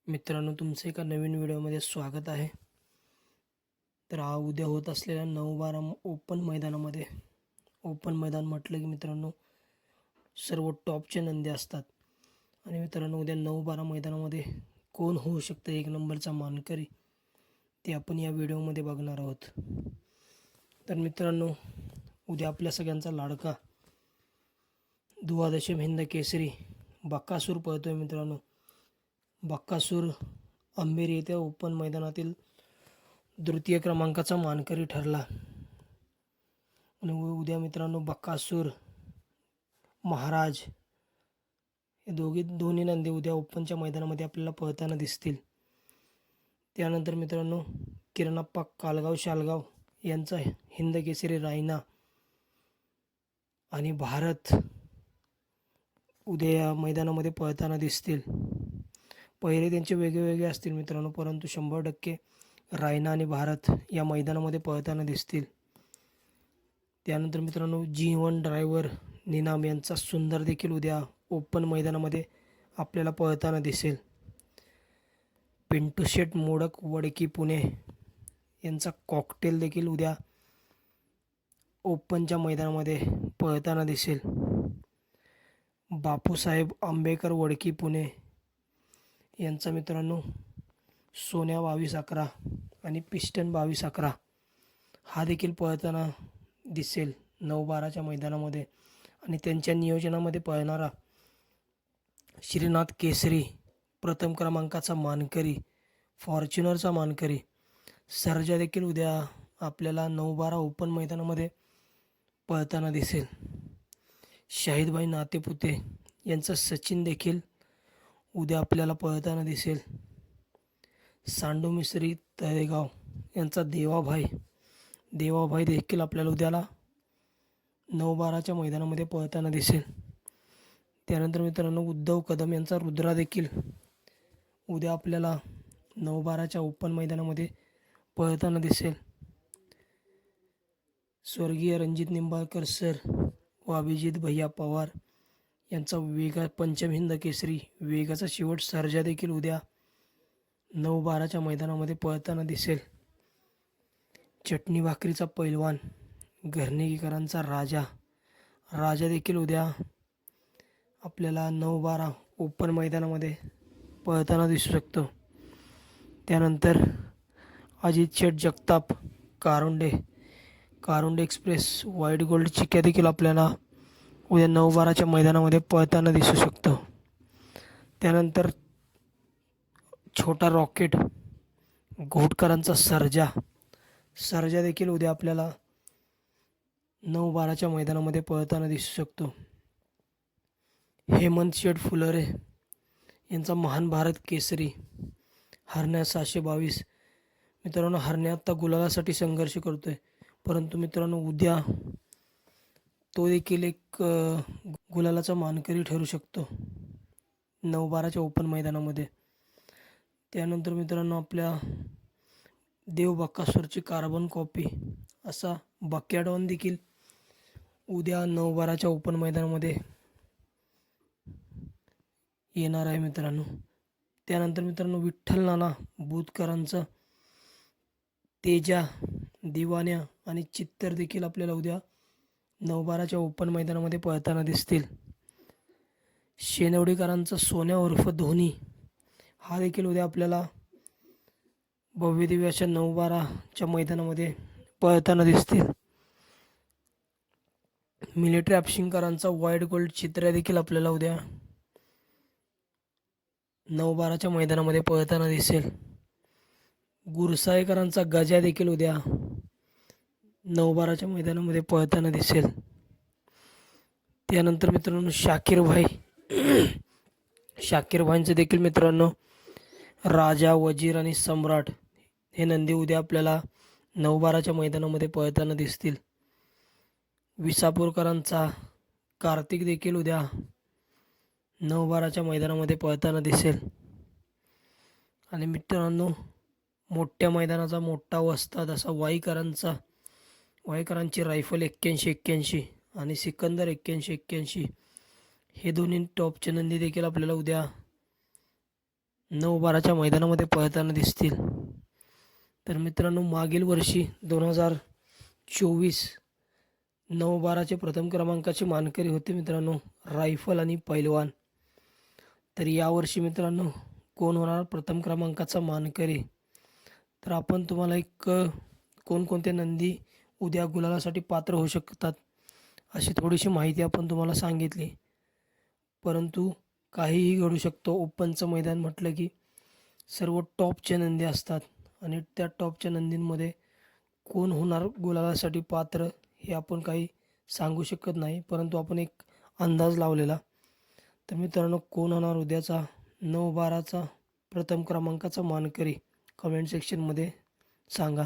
मित्रांनो, तुमचं एका नवीन व्हिडिओमध्ये स्वागत आहे. तर हा उद्या होत असलेल्या 9-12 ओपन मैदान म्हटलं की मित्रांनो सर्व टॉपचे नंदी असतात. आणि मित्रांनो, उद्या 9-12 मैदानामध्ये कोण होऊ शकतं एक नंबरचा मानकरी, ते आपण या व्हिडिओमध्ये बघणार आहोत. तर मित्रांनो, उद्या आपल्या सगळ्यांचा लाडका द्वादशम हिंद केसरी बक्कासूर पळतोय. मित्रांनो, बक्कासूर अंबेरी येथे ओपन मैदानातील तृतीय क्रमांकाचा मानकरी ठरला. आणि उद्या मित्रांनो बक्कासूर, महाराज हे दोन्ही नंदी उद्या ओपनच्या मैदानामध्ये आपल्याला पळताना दिसतील. त्यानंतर मित्रांनो किरणप्पा कालगाव शालगाव यांचा हिंद केसरी रायना आणि भारत उद्या या मैदानामध्ये पळताना दिसतील. पहिले त्यांचे वेगळे असतील मित्रांनो, परंतु 100% रायना आणि भारत या मैदानामध्ये पळताना दिसतील. त्यानंतर मित्रांनो G1 ड्रायव्हर निनाम यांचा सुंदर देखील उद्या ओपन मैदानामध्ये आपल्याला पळताना दिसेल. पिंटू शेट मोडक वडकी पुणे यांचा कॉकटेल देखील उद्या ओपनच्या मैदानामध्ये पळताना दिसेल. बापूसाहेब आंबेकर वडकी पुणे यांचा मित्रांनो सोन्या 22-11 आणि पिस्टन 22-11 हा देखील पळताना दिसेल 9-12च्या मैदानामध्ये. आणि त्यांच्या नियोजनामध्ये पळणारा श्रीनाथ केसरी प्रथम क्रमांकाचा मानकरी, फॉर्च्युनरचा मानकरी सर्जा देखील उद्या आपल्याला 9-12 ओपन मैदानामध्ये पळताना दिसेल. शाहिदभाई नातेपुते यांचा सचिन देखील उद्या आपल्याला पळताना दिसेल. सांडू मिसरी तळेगाव यांचा देवाभाई देखील आपल्याला उद्याला 9-12च्या मैदानामध्ये पळताना दिसेल. त्यानंतर मित्रांनो उद्धव कदम यांचा रुद्रा देखील उद्या आपल्याला 9-12च्या ओपन मैदानामध्ये पळताना दिसेल. स्वर्गीय रणजित निंबाळकर सर व अभिजित भैया पवार यांचा वेगा पंचम हिंद केसरी वेगाचा शेवट सर्जा देखील उद्या 9-12च्या मैदानामध्ये पळताना दिसेल. चटणी भाकरीचा पैलवान घरणेकरांचा राजा देखील उद्या आपल्याला 9-12 ओपन मैदानामध्ये पळताना दिसू शकतो. त्यानंतर अजित शेठ Jagtap Karunde express white gold चिक्या देखील आपल्याला उद्या 9-12च्या मैदानामध्ये पळताना दिसू शकतो. त्यानंतर छोटा रॉकेट घोटकरांचा सर्जा देखील उद्या आपल्याला 9-12च्या मैदानामध्ये पळताना दिसू शकतो. हेमंत शेठ फुलरे यांचा महान भारत केसरी हरण्या 722 मित्रांनो, हरण्या आत्ता गुलालासाठी संघर्ष करतोय, परंतु मित्रांनो उद्या तो देखील एक गुलालाचा मानकरी ठरू शकतो 9-12च्या ओपन मैदानामध्ये. त्यानंतर मित्रांनो आपल्या देव बक्कासूरची कार्बन कॉपी असा बक्याडॉन देखील उद्या 9-12च्या ओपन मैदानामध्ये येणार आहे मित्रांनो. त्यानंतर मित्रांनो विठ्ठल नाना बुधकरांचा तेजा, दिवान्या आणि चित्तर देखील आपल्याला उद्या 9-12च्या ओपन मैदानामध्ये पळताना दिसतील. शेनवडीकरांचा सोन्या उर्फ धोनी हा देखील उद्या आपल्याला भव्य दिव्य अशा 9-12च्या मैदानामध्ये पळताना दिसतील. मिलिटरी आपशिंगकरांचा व्हाईट गोल्ड चित्र्या देखील आपल्याला उद्या 9-12च्या मैदानामध्ये पळताना दिसेल. गुरसाळेकरांचा गजा देखील उद्या 9-12च्या मैदानामध्ये पळताना दिसेल. त्यानंतर मित्रांनो शाकीर भाईंचं देखील मित्रांनो राजा, वजीर आणि सम्राट हे नंदी उद्या आपल्याला 9-12च्या मैदानामध्ये पळताना दिसतील. विसापूरकरांचा कार्तिक देखील उद्या 9-12च्या मैदानामध्ये पळताना दिसेल. आणि मित्रांनो मोठ्या मैदानाचा मोठा वस्ताद असा वाईकरांची रायफल 81-81 आणि सिकंदर 81-81 हे दोन्ही टॉपचे नंदी देखील आपल्याला उद्या 9-12च्या मैदानामध्ये पळताना दिसतील. तर मित्रांनो, मागील वर्षी 2024 9-12चे प्रथम क्रमांकाचे मानकरी होते मित्रांनो, रायफल आणि पैलवान. तर यावर्षी मित्रांनो, कोण होणार प्रथम क्रमांकाचा मानकरी? तर आपण तुम्हाला एक कोणकोणते नंदी उद्या गुलालासाठी पात्र होऊ शकतात अशी थोडीशी माहिती आपण तुम्हाला सांगितली. परंतु काहीही घडू शकतो. ओपनचं मैदान म्हटलं की सर्व टॉपचे नंदी असतात आणि त्या टॉपच्या नंदींमध्ये कोण होणार गुलालासाठी पात्र हे आपण काही सांगू शकत नाही, परंतु आपण एक अंदाज लावलेला. तर मित्रांनो, कोण होणार उद्याचा 9-12चा प्रथम क्रमांकाचा मानकरी? कमेंट सेक्शनमध्ये सांगा.